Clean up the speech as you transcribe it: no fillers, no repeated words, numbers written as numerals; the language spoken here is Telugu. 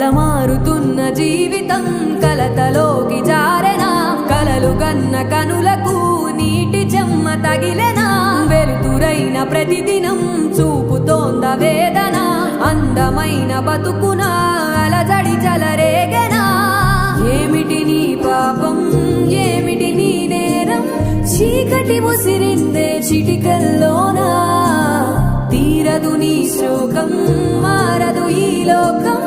మారుతున్న జీవితం కలతలోకి జారెనా, కలలు గన్న కనులకు నీటి చెమ్మ తగిలెనా, వెలుతురైన ప్రతిదినం చూపుతోంద వేదన, అందమైన బతుకున అలజడి చలరేగెనా. ఏమిటి నీ పాపం, ఏమిటి నీ నేరం, చీకటి ముసిరిందే చిటికల్లోనా, తీరదు నీ శోకం, మారదు ఈ లోకం.